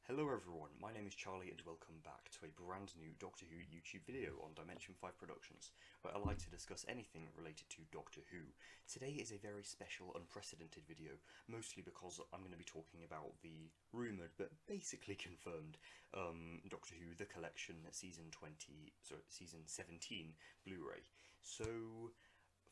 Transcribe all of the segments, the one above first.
Hello everyone, my name is Charlie and welcome back to a brand new Doctor Who YouTube video on Dimension 5 Productions, where I like to discuss anything related to Doctor Who. Today is a very special, unprecedented video, mostly because I'm going to be talking about the rumoured but basically confirmed Doctor Who The Collection Season 17 Blu-ray. So,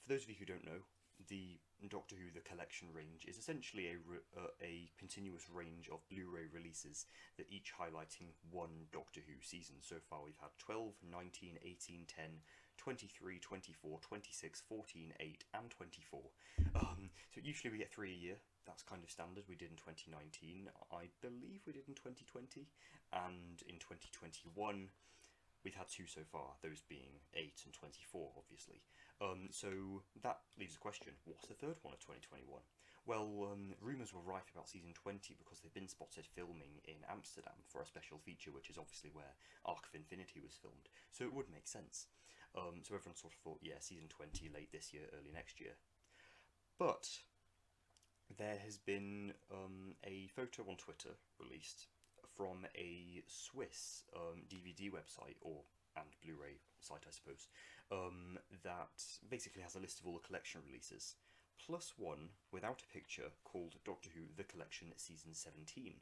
for those of you who don't know, the Doctor Who The Collection range is essentially a continuous range of Blu-ray releases that each highlighting one Doctor Who season. So far we've had 12, 19, 18, 10, 23, 24, 26, 14, 8 and 24. So usually we get 3 a year. That's kind of standard. We did in 2019, I believe we did in 2020, and in 2021 we've had 2 so far, those being 8 and 24, obviously. So that leaves a question, what's the third one of 2021? Well, rumours were rife about Season 20 because they've been spotted filming in Amsterdam for a special feature, which is obviously where Arc of Infinity was filmed, so it would make sense. So everyone sort of thought, yeah, Season 20 late this year, early next year. But there has been a photo on Twitter released from a Swiss DVD website, and Blu-ray site I suppose, that basically has a list of all the collection releases, plus one without a picture called Doctor Who The Collection Season 17,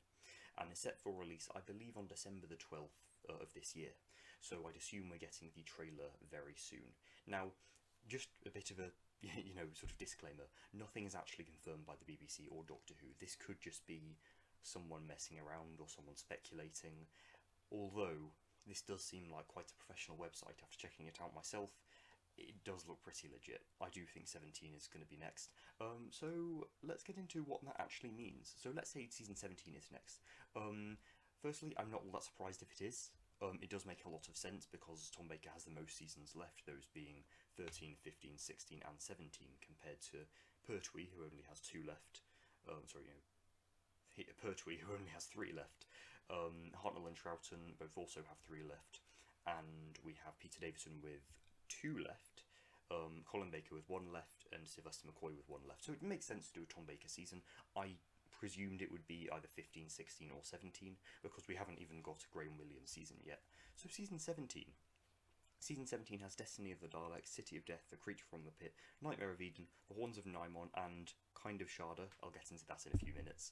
and is set for release I believe on December the 12th of this year, so I'd assume we're getting the trailer very soon. Now, just a bit of a sort of disclaimer, nothing is actually confirmed by the BBC or Doctor Who. This could just be someone messing around or someone speculating, although this does seem like quite a professional website. After checking it out myself, it does look pretty legit. I do think 17 is going to be next. So let's get into what that actually means. So let's say season 17 is next. Firstly, I'm not all that surprised if it is. It does make a lot of sense because Tom Baker has the most seasons left, those being 13, 15, 16 and 17, compared to Pertwee, who only has 2 left. Pertwee, who only has 3 left. Hartnell and Troughton both also have 3 left. And we have Peter Davison with 2 left, Colin Baker with 1 left, and Sylvester McCoy with 1 left. So it makes sense to do a Tom Baker season. I presumed it would be either 15, 16 or 17, because we haven't even got a Graham Williams season yet. So Season 17. Season 17 has Destiny of the Daleks, City of Death, The Creature from the Pit, Nightmare of Eden, The Horns of Nymon, and kind of Sharda. I'll get into that in a few minutes.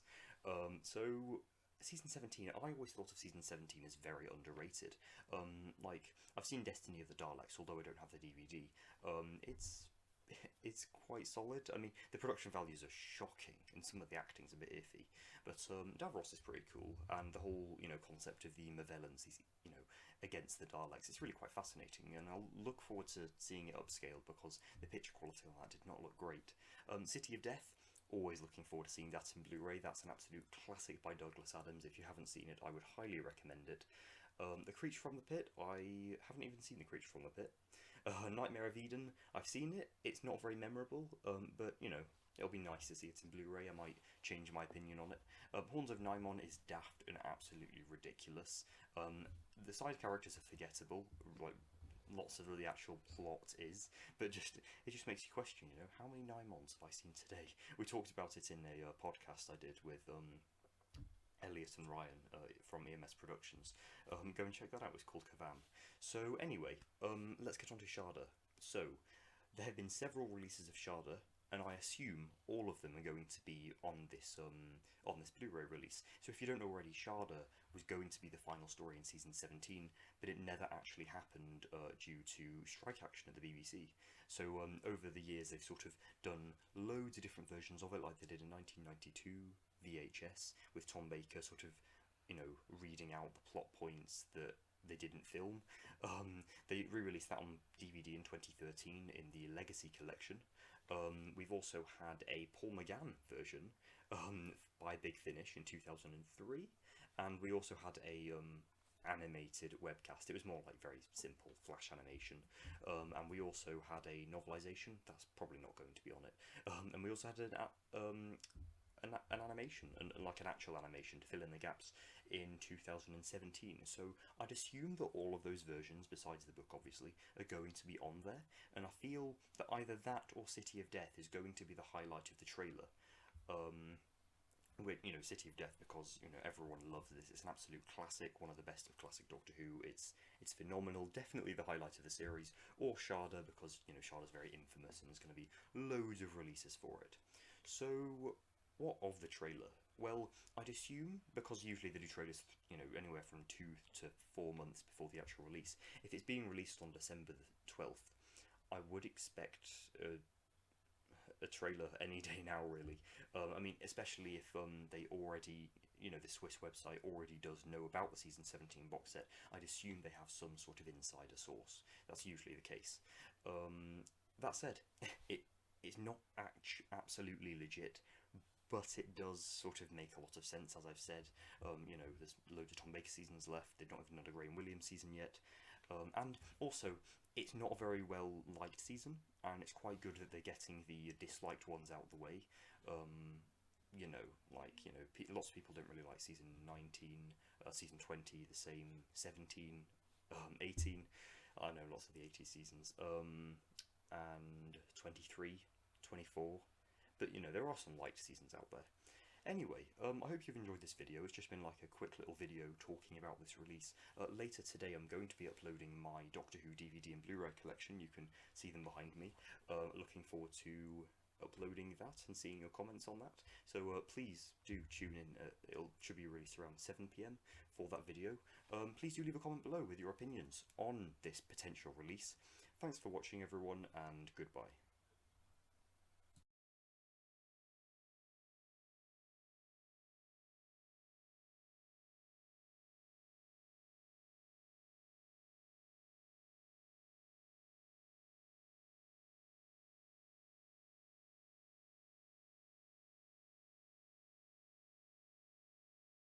So Season 17, I always thought of Season 17 as very underrated. I've seen Destiny of the Daleks, although I don't have the DVD. It's quite solid. I mean, the production values are shocking, and some of the acting's a bit iffy, but Davros is pretty cool, and the whole, concept of the Mavellans, against the Daleks, it's really quite fascinating, and I'll look forward to seeing it upscaled, because the picture quality on that did not look great. City of Death, always looking forward to seeing that in Blu-ray. That's an absolute classic by Douglas Adams. If you haven't seen it, I would highly recommend it. The Creature from the Pit, I haven't even seen The Creature from the Pit. Nightmare of Eden, I've seen it. It's not very memorable, but, it'll be nice to see it in Blu-ray. I might change my opinion on it. Horns of Nymon is daft and absolutely ridiculous. The side characters are forgettable, like lots of the actual plot is, but it just makes you question, how many Nymons have I seen today? We talked about it in a podcast I did with Elliot and Ryan from EMS Productions. Go and check that out, it's called Kavam. So anyway, let's get on to Sharda. So, there have been several releases of Sharda, and I assume all of them are going to be on this Blu-ray release. So if you don't know already, Sharda was going to be the final story in Season 17, but it never actually happened due to strike action at the BBC. So over the years they've sort of done loads of different versions of it, like they did in 1992, VHS, with Tom Baker sort of, reading out the plot points that they didn't film. They re-released that on DVD in 2013 in the Legacy collection. We've also had a Paul McGann version by Big Finish in 2003, and we also had a animated webcast. It was more like very simple flash animation, and we also had a novelisation. That's probably not going to be on it. And we also had an animation, and like an actual animation to fill in the gaps in 2017. So I'd assume that all of those versions, besides the book obviously, are going to be on there, and I feel that either that or City of Death is going to be the highlight of the trailer. with, you know, City of Death, because, you know, everyone loves this. It's an absolute classic, one of the best of classic Doctor Who. It's phenomenal, definitely the highlight of the series. Or Sharda, because, you know, Sharda's very infamous and there's going to be loads of releases for it. So, what of the trailer? Well, I'd assume, because usually they do trailers, you know, anywhere from 2 to 4 months before the actual release, if it's being released on December the 12th, I would expect a trailer any day now, really. I mean, especially if they already, you know, the Swiss website already does know about the Season 17 box set. I'd assume they have some sort of insider source. That's usually the case. That said, it's not absolutely legit, but it does sort of make a lot of sense, as I've said. You know, there's loads of Tom Baker seasons left. They've not even had a Graham Williams season yet. And also, it's not a very well liked season, and it's quite good that they're getting the disliked ones out of the way. You know, like, you know, lots of people don't really like season 19, season 20, the same, 17, 18. I know lots of the 80s seasons, and 23, 24. But, you know, there are some liked seasons out there. Anyway, I hope you've enjoyed this video. It's just been like a quick little video talking about this release. Later today I'm going to be uploading my Doctor Who DVD and Blu-ray collection. You can see them behind me. Looking forward to uploading that and seeing your comments on that. So please do tune in. It should be released around 7 PM for that video. Please do leave a comment below with your opinions on this potential release. Thanks for watching, everyone, and goodbye.